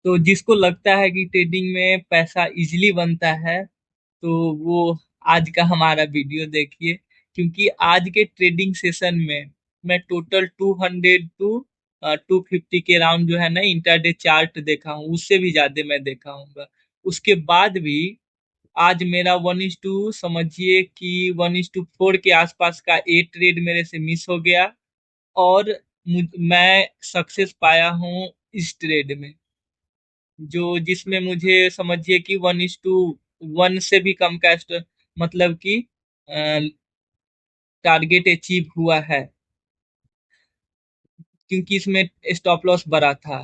तो जिसको लगता है कि ट्रेडिंग में पैसा इजीली बनता है, तो वो आज का हमारा वीडियो देखिए। क्योंकि आज के ट्रेडिंग सेशन में मैं टोटल 200 टू 250 के राउंड जो है ना इंटरडे चार्ट देखा हूँ, उससे भी ज्यादा मैं देखा हूँ। उसके बाद भी आज मेरा 1:2 समझिए कि 1:4 के आसपास का ए ट्रेड मेरे से मिस हो गया। और मैं सक्सेस पाया हूँ इस ट्रेड में, जो जिसमें मुझे समझिए कि 1:1 से भी कम का मतलब कि टारगेट अचीव हुआ है, क्योंकि इसमें स्टॉप लॉस बड़ा था।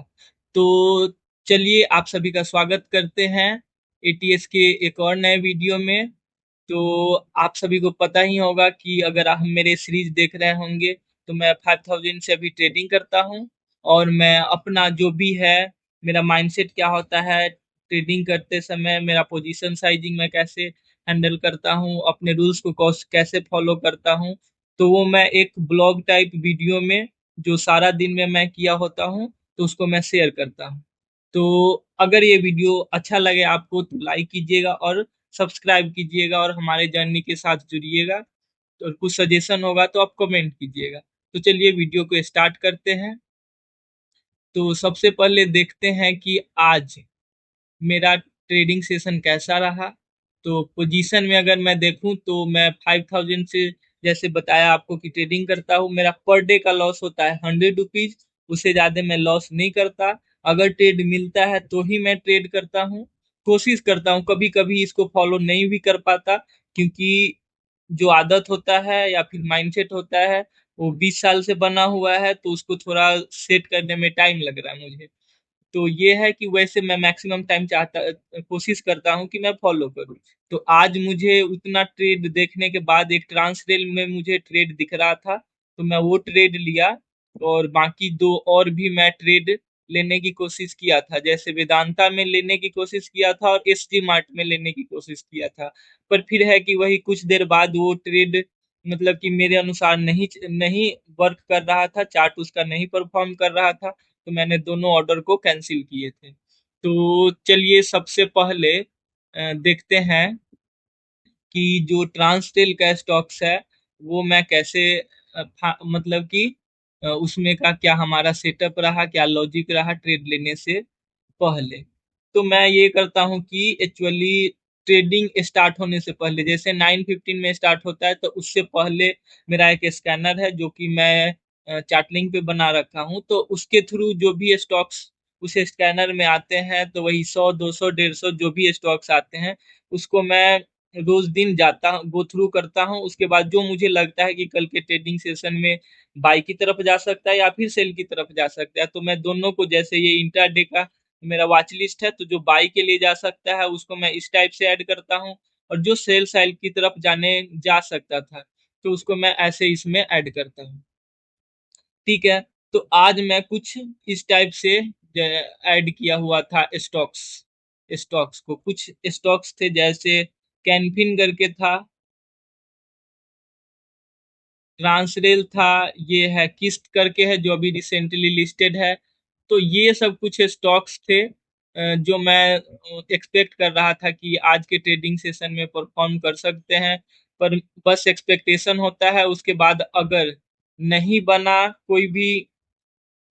तो चलिए आप सभी का स्वागत करते हैं एटीएस के एक और नए वीडियो में। तो आप सभी को पता ही होगा कि अगर आप मेरे सीरीज देख रहे होंगे, तो मैं 5000 से अभी ट्रेडिंग करता हूँ। और मैं अपना जो भी है, मेरा माइंडसेट क्या होता है ट्रेडिंग करते समय, मेरा पोजीशन साइजिंग मैं कैसे हैंडल करता हूँ, अपने रूल्स को कैसे फॉलो करता हूँ, तो वो मैं एक ब्लॉग टाइप वीडियो में, जो सारा दिन में मैं किया होता हूँ, तो उसको मैं शेयर करता हूँ। तो अगर ये वीडियो अच्छा लगे आपको तो लाइक कीजिएगा और सब्सक्राइब कीजिएगा और हमारे जर्नी के साथ जुड़िएगा। तो कुछ सजेशन होगा तो आप कमेंट कीजिएगा। तो चलिए वीडियो को स्टार्ट करते हैं। तो सबसे पहले देखते हैं कि आज मेरा ट्रेडिंग सेशन कैसा रहा। तो पोजीशन में अगर मैं देखूं तो मैं 5000 से, जैसे बताया आपको कि ट्रेडिंग करता हूं, मेरा पर डे का लॉस होता है 100 रुपीज। उससे ज्यादा मैं लॉस नहीं करता। अगर ट्रेड मिलता है तो ही मैं ट्रेड करता हूं। कोशिश करता हूं, कभी कभी इसको फॉलो नहीं भी कर पाता, क्योंकि जो आदत होता है या फिर माइंडसेट होता है वो 20 साल से बना हुआ है, तो उसको थोड़ा सेट करने में टाइम लग रहा है मुझे। तो ये है कि वैसे मैं मैक्सिमम टाइम कोशिश करता हूँ कि मैं फॉलो करूँ। तो आज मुझे उतना ट्रेड देखने के बाद एक ट्रांसरेल में मुझे ट्रेड दिख रहा था, तो मैं वो ट्रेड लिया। और बाकी दो और भी मैं ट्रेड लेने की कोशिश किया था, जैसे वेदांता में लेने की कोशिश किया था और एसडी मार्ट में लेने की कोशिश किया था। पर फिर है कि वही कुछ देर बाद वो ट्रेड मतलब कि मेरे अनुसार नहीं नहीं वर्क कर रहा था, चार्ट उसका नहीं परफॉर्म कर रहा था। तो मैंने दोनों ऑर्डर को कैंसिल किए थे। तो चलिए सबसे पहले देखते हैं कि जो ट्रांसटेल का स्टॉक्स है वो मैं कैसे मतलब कि उसमें का क्या हमारा सेटअप रहा, क्या लॉजिक रहा ट्रेड लेने से पहले। तो मैं ये करता हूँ कि एक्चुअली ट्रेडिंग स्टार्ट होने से पहले, जैसे 9:15 में स्टार्ट होता है, तो उससे पहले मेरा एक स्कैनर है जो कि मैं चार्टलिंक पे बना रखा हूँ। तो उसके थ्रू जो भी स्टॉक्स उस स्कैनर में आते हैं, तो वही 100 200 150 जो भी स्टॉक्स आते हैं, उसको मैं रोज दिन जाता गो थ्रू करता हूँ। उसके बाद जो मुझे लगता है कि कल के ट्रेडिंग सेशन में बाई की तरफ जा सकता है या फिर सेल की तरफ जा सकता है, तो मैं दोनों को, जैसे ये इंट्राडे का मेरा वॉच लिस्ट है, तो जो बाई के लिए जा सकता है उसको मैं इस टाइप से ऐड करता हूँ। और जो सेल साइड की तरफ जाने जा सकता था, तो उसको मैं ऐसे इसमें ऐड करता हूँ। ठीक है। तो आज मैं कुछ इस टाइप से ऐड किया हुआ था स्टॉक्स। स्टॉक्स को कुछ स्टॉक्स थे, जैसे कैनफिन करके था, ट्रांसरेल था, ये है किस्ट करके है जो अभी रिसेंटली लिस्टेड है। तो ये सब कुछ स्टॉक्स थे जो मैं एक्सपेक्ट कर रहा था कि आज के ट्रेडिंग सेशन में परफॉर्म कर सकते हैं। पर बस एक्सपेक्टेशन होता है, उसके बाद अगर नहीं बना कोई भी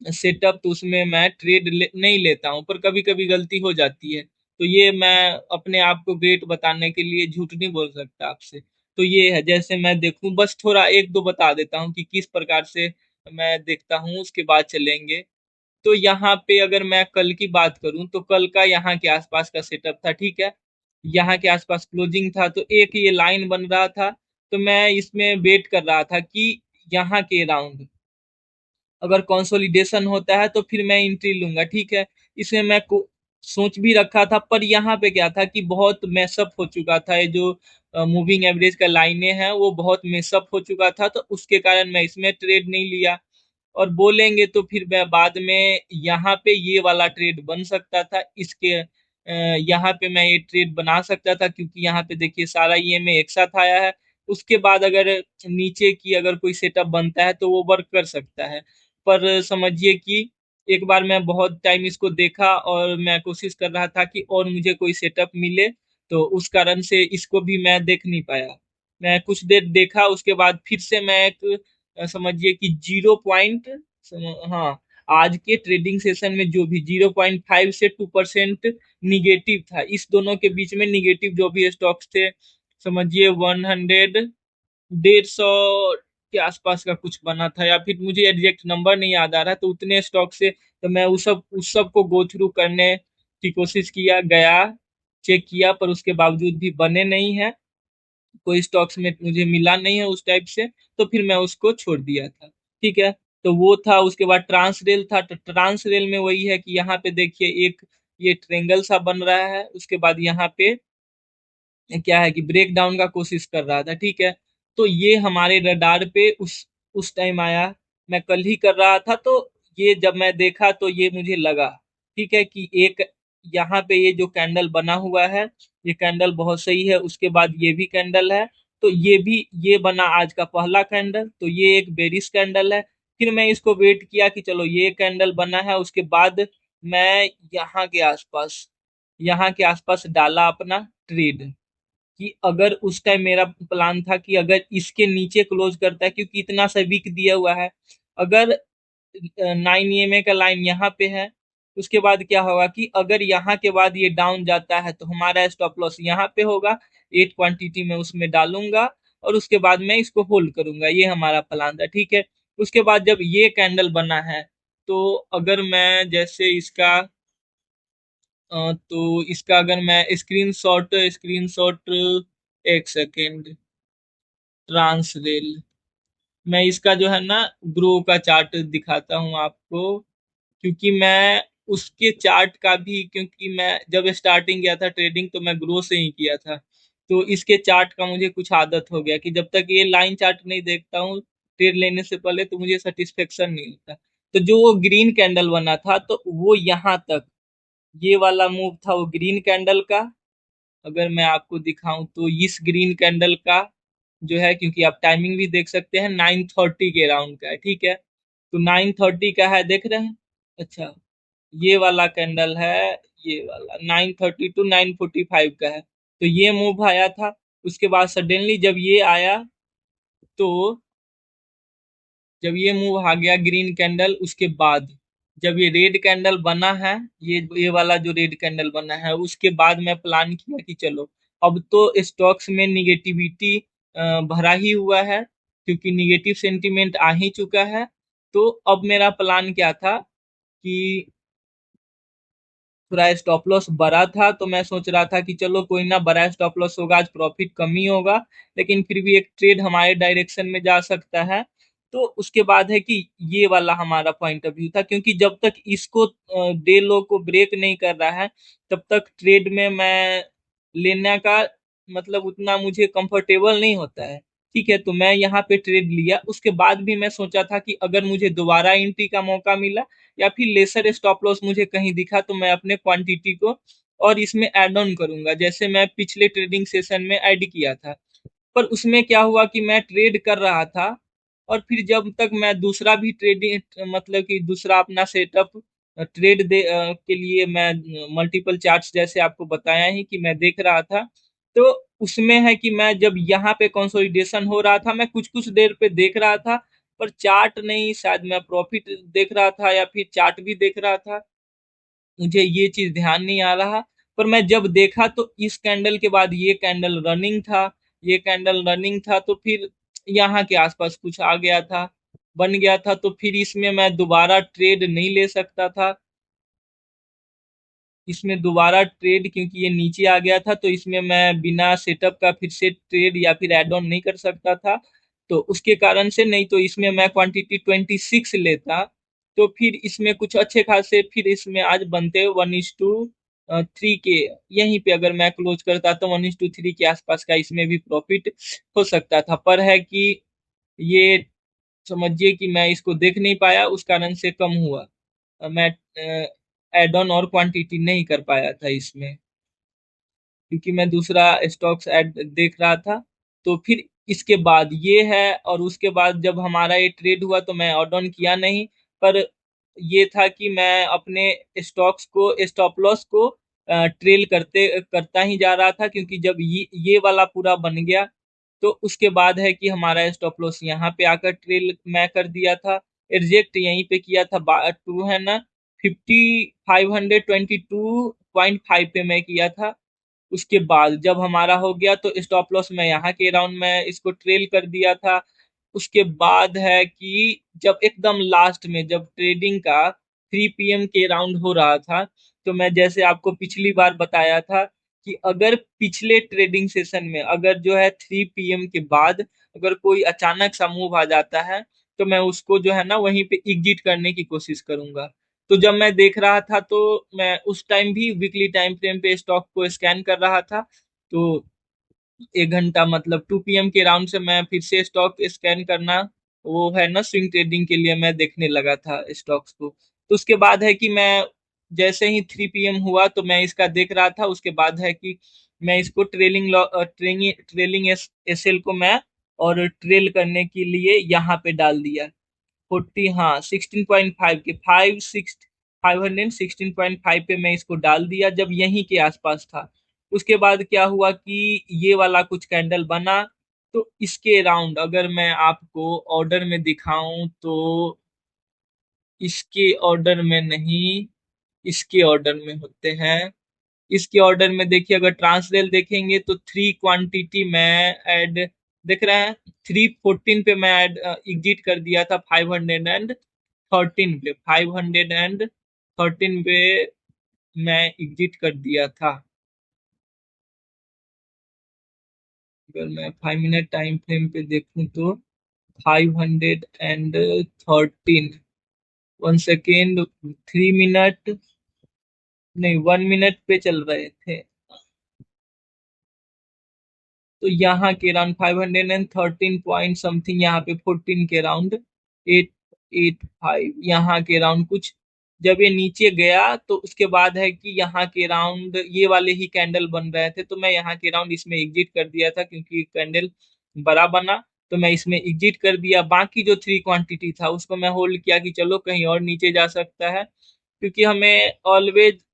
सेटअप, तो उसमें मैं नहीं लेता हूँ। पर कभी कभी गलती हो जाती है, तो ये मैं अपने आप को ग्रेट बताने के लिए झूठ नहीं बोल सकता आपसे। तो ये है, जैसे मैं देखूं, बस थोड़ा एक दो बता देता हूँ कि किस प्रकार से मैं देखता हूँ, उसके बाद चलेंगे। तो यहाँ पे अगर मैं कल की बात करूं, तो कल का यहाँ के आसपास का सेटअप था। ठीक है। यहाँ के आसपास क्लोजिंग था, तो एक ये लाइन बन रहा था। तो मैं इसमें वेट कर रहा था कि यहाँ के राउंड अगर कंसोलिडेशन होता है तो फिर मैं एंट्री लूंगा। ठीक है। इसमें मैं सोच भी रखा था, पर यहाँ पे क्या था कि बहुत मैसअप हो चुका था, ये जो मूविंग एवरेज का लाइनें हैं वो बहुत मैसअप हो चुका था, तो उसके कारण मैं इसमें ट्रेड नहीं लिया। और बोलेंगे तो फिर मैं बाद में यहाँ पे ये वाला ट्रेड बन सकता था, इसके यहाँ पे मैं ये ट्रेड बना सकता था, क्योंकि यहाँ पे देखिए सारा ईएमए एक साथ आया है। उसके बाद अगर नीचे की अगर कोई सेटअप बनता है तो वो वर्क कर सकता है। पर समझिए कि एक बार मैं बहुत टाइम इसको देखा और मैं कोशिश कर रहा था कि और मुझे कोई सेटअप मिले, तो उस कारण से इसको भी मैं देख नहीं पाया। मैं कुछ देर देखा, उसके बाद फिर से मैं एक समझिए कि 0 पॉइंट, हाँ, आज के ट्रेडिंग सेशन में जो भी 0.5 से 2% निगेटिव था, इस दोनों के बीच में निगेटिव जो भी स्टॉक्स थे, समझिए 100, 150 के आसपास का कुछ बना था, या फिर मुझे एग्जैक्ट नंबर नहीं याद आ रहा, तो उतने स्टॉक से तो मैं उस सब को गो थ्रू करने की कोशिश किया, गया चेक किया, पर उसके बावजूद भी बने नहीं है, कोई स्टॉक्स में मुझे मिला नहीं है उस टाइप से, तो फिर मैं उसको छोड़ दिया था। ठीक है, तो वो था। उसके बाद ट्रांस रेल था, तो ट्रांस रेल में वही है कि यहाँ पे देखिए एक ये ट्रेंगल सा बन रहा है, उसके बाद यहाँ पे क्या है कि ब्रेक डाउन का कोशिश कर रहा था। ठीक है, तो ये हमारे रडार पे उस टाइम आया, मैं कल ही कर रहा था, तो ये जब मैं देखा तो ये मुझे लगा, ठीक है, कि एक यहाँ पे ये जो कैंडल बना हुआ है, ये कैंडल बहुत सही है, उसके बाद ये भी कैंडल है, तो ये भी, ये बना आज का पहला कैंडल, तो ये एक बेरिश कैंडल है। फिर मैं इसको वेट किया कि चलो ये कैंडल बना है, उसके बाद मैं यहाँ के आसपास डाला अपना ट्रेड, कि अगर उस टाइम मेरा प्लान था कि अगर इसके नीचे क्लोज करता है, क्योंकि इतना सा वीक दिया हुआ है, अगर 9 EMA का लाइन यहाँ पे है, उसके बाद क्या होगा कि अगर यहाँ के बाद ये डाउन जाता है तो हमारा स्टॉप लॉस यहाँ पे होगा, 8 क्वांटिटी में उसमें डालूंगा, और उसके बाद मैं इसको होल्ड करूंगा, ये हमारा प्लान था। ठीक है, उसके बाद जब ये कैंडल बना है, तो अगर मैं जैसे इसका अगर मैं स्क्रीनशॉट, एक सेकेंड, ट्रांसरेल, मैं इसका जो है ना ग्रो का चार्ट दिखाता हूँ आपको, क्योंकि मैं उसके चार्ट का भी, क्योंकि मैं जब स्टार्टिंग किया था ट्रेडिंग तो मैं ग्रो से ही किया था, तो इसके चार्ट का मुझे कुछ आदत हो गया कि जब तक ये लाइन चार्ट नहीं देखता हूँ ट्रेड लेने से पहले, तो मुझे सेटिस्फेक्शन नहीं होता। तो जो वो ग्रीन कैंडल बना था, तो वो यहाँ तक, ये वाला मूव था वो ग्रीन कैंडल का, अगर मैं आपको दिखाऊं तो इस ग्रीन कैंडल का जो है, क्योंकि आप टाइमिंग भी देख सकते हैं, 9:30 के राउंड का है। ठीक है, तो 9:30 का है, देख रहे हैं? अच्छा, ये वाला कैंडल है, ये वाला 9:30 to 9:45 का है, तो ये मूव आया था। उसके बाद सडनली जब ये आया, तो जब ये मूव आ गया ग्रीन कैंडल, उसके बाद जब ये रेड कैंडल बना है, ये वाला जो रेड कैंडल बना है, उसके बाद मैं प्लान किया कि चलो अब तो स्टॉक्स में निगेटिविटी भरा ही हुआ है, क्योंकि निगेटिव सेंटीमेंट आ ही चुका है। तो अब मेरा प्लान क्या था कि थोड़ा स्टॉप लॉस बड़ा था, तो मैं सोच रहा था कि चलो कोई ना, बड़ा स्टॉप लॉस होगा, आज प्रॉफिट कम ही होगा, लेकिन फिर भी एक ट्रेड हमारे डायरेक्शन में जा सकता है। तो उसके बाद है कि ये वाला हमारा पॉइंट ऑफ व्यू था, क्योंकि जब तक इसको डे लो को ब्रेक नहीं कर रहा है, तब तक ट्रेड में मैं लेने का मतलब उतना मुझे कंफर्टेबल नहीं होता है। ठीक है, तो मैं यहाँ पे ट्रेड लिया, उसके बाद भी मैं सोचा था कि अगर मुझे दोबारा एंट्री का मौका मिला, या फिर लेसर स्टॉप लॉस मुझे कहीं दिखा, तो मैं अपने क्वांटिटी को और इसमें ऐड ऑन करूंगा, जैसे मैं पिछले ट्रेडिंग सेशन में ऐड किया था। पर उसमें क्या हुआ कि मैं ट्रेड कर रहा था, और फिर जब तक मैं दूसरा भी ट्रेडिंग, मतलब कि दूसरा अपना सेटअप के लिए मैं मल्टीपल चार्ट्स जैसे आपको बताया ही कि मैं देख रहा था, तो उसमें है कि मैं जब यहाँ पे कंसोलिडेशन हो रहा था, मैं कुछ कुछ देर पे देख रहा था, पर चार्ट नहीं, शायद मैं प्रॉफिट देख रहा था या फिर चार्ट भी देख रहा था, मुझे ये चीज ध्यान नहीं आ रहा। पर मैं जब देखा तो इस कैंडल के बाद ये कैंडल रनिंग था, ये कैंडल रनिंग था, तो फिर यहाँ के आसपास कुछ आ गया था, बन गया था, तो फिर इसमें मैं दोबारा ट्रेड नहीं ले सकता था, इसमें दोबारा ट्रेड, क्योंकि ये नीचे आ गया था, तो इसमें मैं बिना सेटअप का फिर से ट्रेड या फिर एड ऑन नहीं कर सकता था, तो उसके कारण से, नहीं तो इसमें मैं क्वांटिटी 26 लेता, तो फिर इसमें कुछ अच्छे खासे, फिर इसमें आज बनते 1:3 के, यहीं पे अगर मैं क्लोज करता तो 1:3 के आसपास का इसमें भी प्रॉफिट हो सकता था। पर है कि ये समझिए कि मैं इसको देख नहीं पाया, उस कारण से कम हुआ, मैं एड ऑन और क्वांटिटी नहीं कर पाया था इसमें, क्योंकि मैं दूसरा स्टॉक्स ऐड देख रहा था। तो फिर इसके बाद ये है, और उसके बाद जब हमारा ये ट्रेड हुआ तो मैं ऑड ऑन किया नहीं, पर ये था कि मैं अपने स्टॉक्स को स्टॉप लॉस को ट्रेल करता ही जा रहा था, क्योंकि जब ये वाला पूरा बन गया तो उसके बाद है कि हमारा स्टॉप लॉस यहाँ पे आकर ट्रेल मैं कर दिया था। एग्जैक्ट यहीं पे किया था, टू है ना, 5,522.5 पे मैं किया था। उसके बाद जब हमारा हो गया तो स्टॉप लॉस मैं यहाँ के राउंड में इसको ट्रेल कर दिया था। उसके बाद है कि जब एकदम लास्ट में जब ट्रेडिंग का 3 PM के राउंड हो रहा था, तो मैं जैसे आपको पिछली बार बताया था कि अगर पिछले ट्रेडिंग सेशन में अगर जो है 3 PM के बाद अगर कोई अचानक सा मूव आ जाता है, तो मैं उसको जो है ना वहीं पे एग्जिट करने की कोशिश करूंगा। तो जब मैं देख रहा था तो मैं उस टाइम भी वीकली टाइम फ्रेम पे स्टॉक को स्कैन कर रहा था। तो 1 घंटा मतलब 2 PM के राउंड से मैं फिर से स्टॉक स्कैन करना, वो है ना स्विंग ट्रेडिंग के लिए मैं देखने लगा था स्टॉक्स को। तो उसके बाद है कि मैं जैसे ही 3 PM हुआ तो मैं इसका देख रहा था। उसके बाद है कि मैं इसको ट्रेलिंग एसएल को मैं और ट्रेल करने के लिए यहाँ पे डाल दिया। 16.5 के 516.5 पे मैं इसको डाल दिया जब यहीं के आसपास था। उसके बाद क्या हुआ कि ये वाला कुछ कैंडल बना, तो इसके राउंड अगर मैं आपको ऑर्डर में दिखाऊं तो इसके ऑर्डर में नहीं, इसके ऑर्डर में होते हैं। इसके ऑर्डर में देखिए, अगर ट्रांसरेल देखेंगे तो 3 क्वांटिटी में ऐड देख रहे हैं। 314 पे मैं ऐड एग्जिट कर दिया था। 513 पे मैं एग्जिट कर दिया था। अगर मैं 5 मिनट टाइम फ्रेम पे देखूं तो 513, 1 सेकेंड, 3 मिनट, नहीं 1 मिनट पे चल रहे थे। तो यहाँ के राउंड 513 पॉइंट समथिंग, यहाँ पे 14 के राउंड 885 यहाँ के राउंड कुछ। जब ये नीचे गया तो उसके बाद है कि यहाँ के राउंड ये वाले ही कैंडल बन रहे थे, तो मैं यहाँ के राउंड इसमें एग्जिट कर दिया था क्योंकि कैंडल बड़ा बना। तो मैं इसमें एग्जिट कर दिया। बाकी जो 3 क्वांटिटी था उसको मैं होल्ड किया कि चलो कहीं और नीचे जा सकता है, क्योंकि हमें ऑलवेज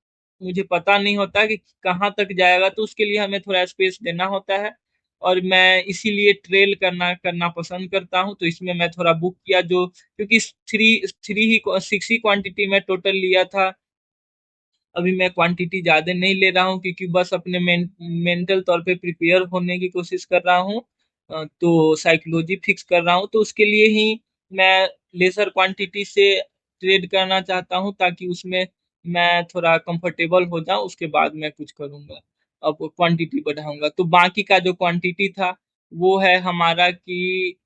मुझे पता नहीं होता कि कहाँ तक जाएगा, तो उसके लिए हमें थोड़ा स्पेस देना होता है। और मैं इसीलिए ट्रेल करना करना पसंद करता हूँ। तो इसमें मैं थोड़ा बुक किया, जो क्योंकि थ्री थ्री ही 6 ही क्वांटिटी में टोटल लिया था। अभी मैं क्वांटिटी ज्यादा नहीं ले रहा हूँ क्योंकि बस अपने मेंटल तौर पे प्रिपेयर होने की कोशिश कर रहा हूँ। तो साइकोलॉजी फिक्स कर रहा हूँ, तो उसके लिए ही मैं लेसर क्वांटिटी से ट्रेड करना चाहता हूँ, ताकि उसमें मैं थोड़ा कंफर्टेबल हो जाऊं। उसके बाद मैं कुछ करूंगा, अब क्वांटिटी बढ़ाऊंगा। तो बाकी का जो क्वांटिटी था वो है हमारा कि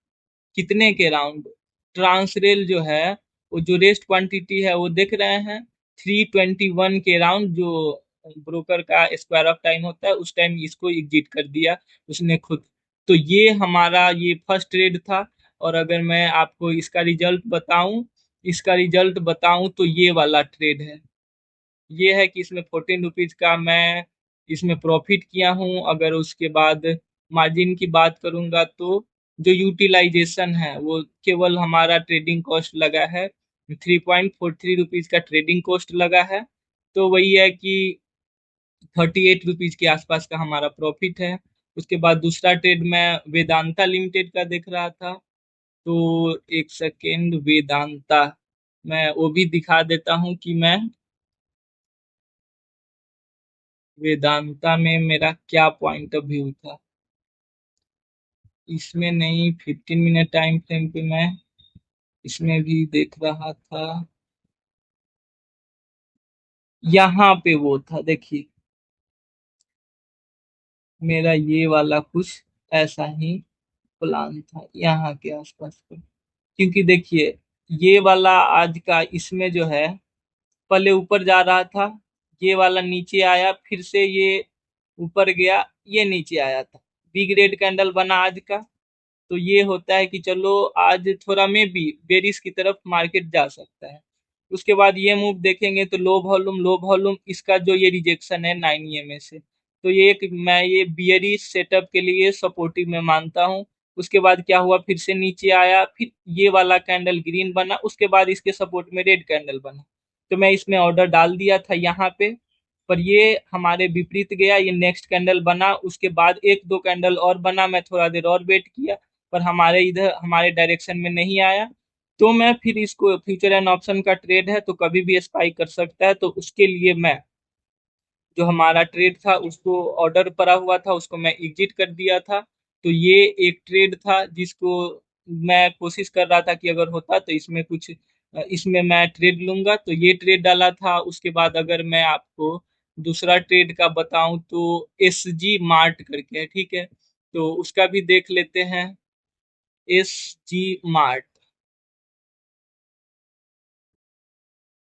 कितने के राउंड ट्रांसरेल जो है, वो जो रेस्ट क्वांटिटी है वो देख रहे हैं 321 के राउंड, जो ब्रोकर का स्क्वायर ऑफ टाइम होता है उस टाइम इसको एग्जिट कर दिया उसने खुद। तो ये हमारा ये फर्स्ट ट्रेड था। और अगर मैं आपको इसका रिजल्ट बताऊं तो ये वाला ट्रेड है। ये है कि इसमें 14 रुपीज का मैं इसमें प्रॉफिट किया हूँ। अगर उसके बाद मार्जिन की बात करूंगा तो जो यूटिलाइजेशन है वो केवल हमारा ट्रेडिंग कॉस्ट लगा है, 3.43 रुपीज का ट्रेडिंग कॉस्ट लगा है। तो वही है कि 38 रुपीज के आसपास का हमारा प्रॉफिट है। उसके बाद दूसरा ट्रेड मैं वेदांता लिमिटेड का देख रहा था। तो 1 सेकेंड, वेदांता मैं वो भी दिखा देता हूँ कि मैं वेदांता में मेरा क्या पॉइंट ऑफ व्यू था। इसमें नहीं, 15 मिनट टाइम फ्रेम पे मैं इसमें भी देख रहा था। यहाँ पे वो था देखिए, मेरा ये वाला कुछ ऐसा ही प्लान था यहाँ के आसपास का। क्योंकि देखिए ये वाला आज का इसमें जो है पहले ऊपर जा रहा था, ये वाला नीचे आया, फिर से ये ऊपर गया, ये नीचे आया था। बिग रेड कैंडल बना आज का। तो ये होता है कि चलो आज थोड़ा में भी बेरिस की तरफ मार्केट जा सकता है। उसके बाद ये मूव देखेंगे तो लो वॉल्यूम इसका जो ये रिजेक्शन है 9 EMA से, तो ये एक मैं ये बियरिश सेटअप के लिए सपोर्टिव में मानता हूँ। उसके बाद क्या हुआ, फिर से नीचे आया, फिर ये वाला कैंडल ग्रीन बना, उसके बाद इसके सपोर्ट में रेड कैंडल बना। तो मैं इसमें ऑर्डर डाल दिया था यहाँ पे, पर ये हमारे विपरीत गया, ये नेक्स्ट कैंडल बना, उसके बाद एक दो कैंडल और बना, मैं थोड़ा देर और वेट किया, पर हमारे इधर हमारे डायरेक्शन में नहीं आया। तो मैं फिर इसको, फ्यूचर एंड ऑप्शन का ट्रेड है तो कभी भी स्पाइक कर सकता है, तो उसके लिए मैं जो हमारा ट्रेड था उसको, ऑर्डर पड़ा हुआ था उसको मैं एग्जिट कर दिया था। तो ये एक ट्रेड था जिसको मैं कोशिश कर रहा था कि अगर होता तो इसमें कुछ, इसमें मैं ट्रेड लूंगा, तो ये ट्रेड डाला था। उसके बाद अगर मैं आपको दूसरा ट्रेड का बताऊं तो एस जी मार्ट करके है, ठीक है, तो उसका भी देख लेते हैं। S G mart,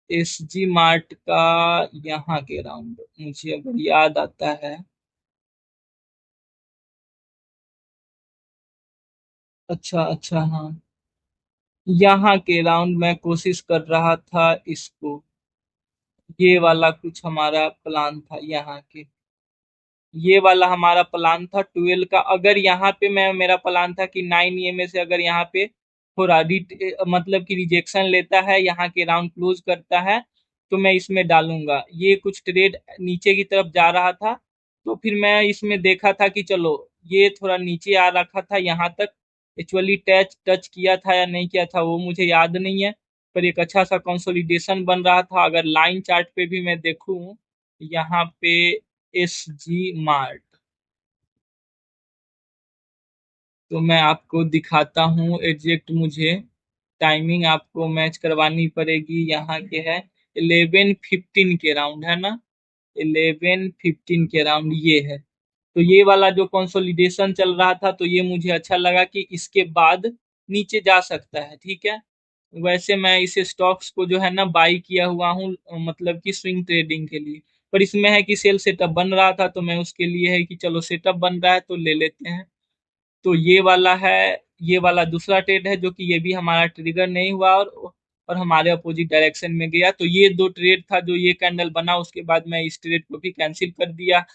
S G mart का यहाँ के राउंड मुझे अगर याद आता है, अच्छा अच्छा हाँ, यहाँ के राउंड में कोशिश कर रहा था इसको, ये वाला कुछ हमारा प्लान था यहाँ के, ये वाला हमारा प्लान था 12 का। अगर यहाँ पे मैं, मेरा प्लान था कि 9 में से अगर यहाँ पे थोड़ा मतलब कि रिजेक्शन लेता है, यहाँ के राउंड क्लोज करता है, तो मैं इसमें डालूंगा। ये कुछ ट्रेड नीचे की तरफ जा रहा था, तो फिर मैं इसमें देखा था कि चलो, ये थोड़ा नीचे आ रखा था यहाँ तक, एक्चुअली टच टच किया था या नहीं किया था वो मुझे याद नहीं है, पर एक अच्छा सा कंसोलिडेशन बन रहा था। अगर लाइन चार्ट पे भी मैं देखूं यहाँ पे, एस जी मार्ट, तो मैं आपको दिखाता हूँ एग्जैक्ट, मुझे टाइमिंग आपको मैच करवानी पड़ेगी। यहाँ के है 11:15 के राउंड है ना, 11:15 के राउंड ये है। तो ये वाला जो कंसोलिडेशन चल रहा था, तो ये मुझे अच्छा लगा कि इसके बाद नीचे जा सकता है, ठीक है। वैसे मैं इस स्टॉक्स को जो है ना बाई किया हुआ हूँ, मतलब कि स्विंग ट्रेडिंग के लिए, पर इसमें है कि सेल सेटअप बन रहा था, तो मैं उसके लिए है कि चलो सेटअप बन रहा है तो ले लेते हैं। तो ये वाला है, ये वाला दूसरा ट्रेड है जो कि ये भी हमारा ट्रिगर नहीं हुआ, और हमारे अपोजिट डायरेक्शन में गया। तो ये दो ट्रेड था, जो ये कैंडल बना उसके बाद मैं इस ट्रेड को भी कैंसिल कर दिया।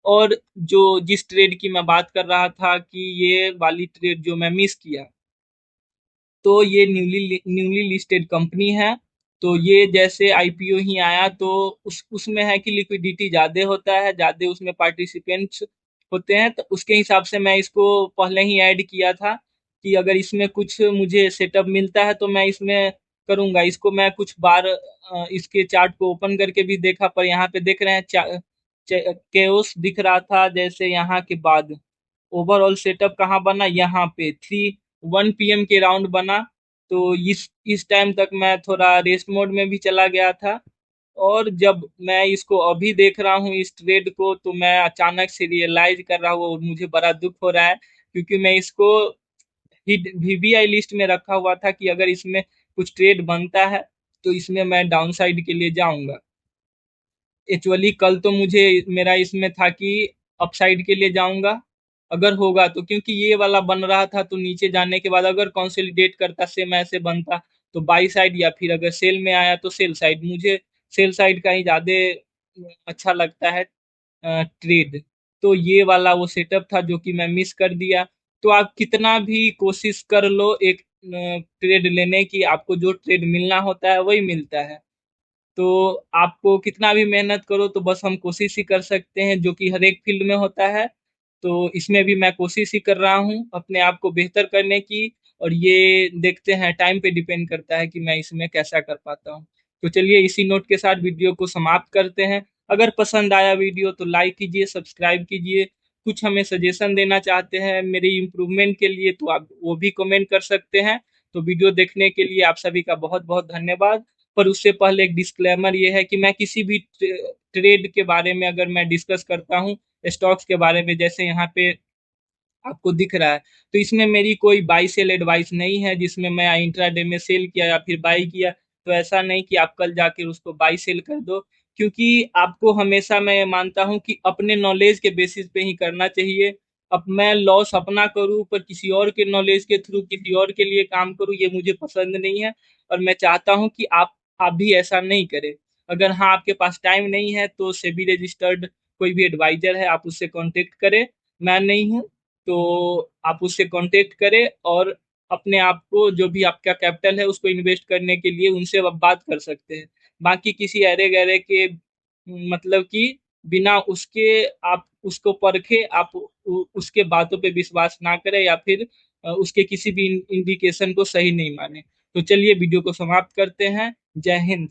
और जो जिस ट्रेड की मैं बात कर रहा था कि ये वाली ट्रेड जो मैं मिस किया, तो ये न्यूली लिस्टेड कंपनी है। तो ये जैसे आईपीओ ही आया, तो उसमें है कि लिक्विडिटी ज्यादा होता है, ज्यादा उसमें पार्टिसिपेंट्स होते हैं, तो उसके हिसाब से मैं इसको पहले ही ऐड किया था कि अगर इसमें कुछ मुझे सेटअप मिलता है तो मैं इसमें करूंगा। इसको मैं कुछ बार इसके चार्ट को ओपन करके भी देखा, पर यहाँ पे देख रहे हैं केओस दिख रहा था जैसे। यहाँ के बाद ओवरऑल सेटअप कहाँ बना, यहाँ पे 1 PM के राउंड बना। तो इस टाइम तक मैं थोड़ा रेस्ट मोड में भी चला गया था, और जब मैं इसको अभी देख रहा हूँ इस ट्रेड को, तो मैं अचानक से रियलाइज कर रहा हूँ और मुझे बड़ा दुख हो रहा है, क्योंकि मैं इसको वीबीआई लिस्ट में रखा हुआ था कि अगर इसमें कुछ ट्रेड बनता है तो इसमें मैं डाउन साइड के लिए जाऊंगा। एक्चुअली कल तो मुझे, मेरा इसमें था कि अपसाइड के लिए जाऊंगा अगर होगा तो, क्योंकि ये वाला बन रहा था, तो नीचे जाने के बाद अगर कंसोलिडेट करता सेम ऐसे बनता तो बाई साइड, या फिर अगर सेल में आया तो सेल साइड। मुझे सेल साइड का ही ज्यादा अच्छा लगता है ट्रेड। तो ये वाला वो सेटअप था जो कि मैं मिस कर दिया। तो आप कितना भी कोशिश कर लो एक ट्रेड लेने की, आपको जो ट्रेड मिलना होता है वही मिलता है। तो आपको कितना भी मेहनत करो, तो बस हम कोशिश ही कर सकते हैं, जो कि हर एक फील्ड में होता है। तो इसमें भी मैं कोशिश ही कर रहा हूँ अपने आप को बेहतर करने की, और ये देखते हैं, टाइम पे डिपेंड करता है कि मैं इसमें कैसा कर पाता हूँ। तो चलिए इसी नोट के साथ वीडियो को समाप्त करते हैं। अगर पसंद आया वीडियो तो लाइक कीजिए, सब्सक्राइब कीजिए। कुछ हमें सजेशन देना चाहते हैं मेरे इम्प्रूवमेंट के लिए, तो आप वो भी कमेंट कर सकते हैं। तो वीडियो देखने के लिए आप सभी का बहुत बहुत धन्यवाद। पर उससे पहले एक डिस्क्लेमर ये है कि मैं किसी भी ट्रेड के बारे में अगर मैं डिस्कस करता हूँ, स्टॉक्स के बारे में, जैसे यहाँ पे आपको दिख रहा है, तो इसमें मेरी कोई बाई सेल एडवाइस नहीं है जिसमें मैं इंट्राडे में सेल किया या फिर बाई किया। तो ऐसा नहीं कि आप कल जाकर उसको बाई सेल कर दो, क्योंकि आपको हमेशा, मैं मानता हूं कि अपने नॉलेज के बेसिस पे ही करना चाहिए। अब मैं लॉस अपना करूं पर किसी और के नॉलेज के थ्रू किसी और के लिए काम करूं, ये मुझे पसंद नहीं है। और मैं चाहता हूं कि आप भी ऐसा नहीं करें। अगर हाँ, आपके पास टाइम नहीं है तो सेबी रजिस्टर्ड कोई भी एडवाइजर है, आप उससे कांटेक्ट करें, मैं नहीं हूँ। तो आप उससे कांटेक्ट करें और अपने आप को, जो भी आपका कैपिटल है, उसको इन्वेस्ट करने के लिए उनसे आप बात कर सकते हैं। बाकी किसी अरे गहरे के मतलब कि बिना उसके आप उसको परखे आप उसके बातों पे विश्वास ना करें, या फिर उसके किसी भी इंडिकेशन को सही नहीं माने। तो चलिए वीडियो को समाप्त करते हैं। जय हिंद।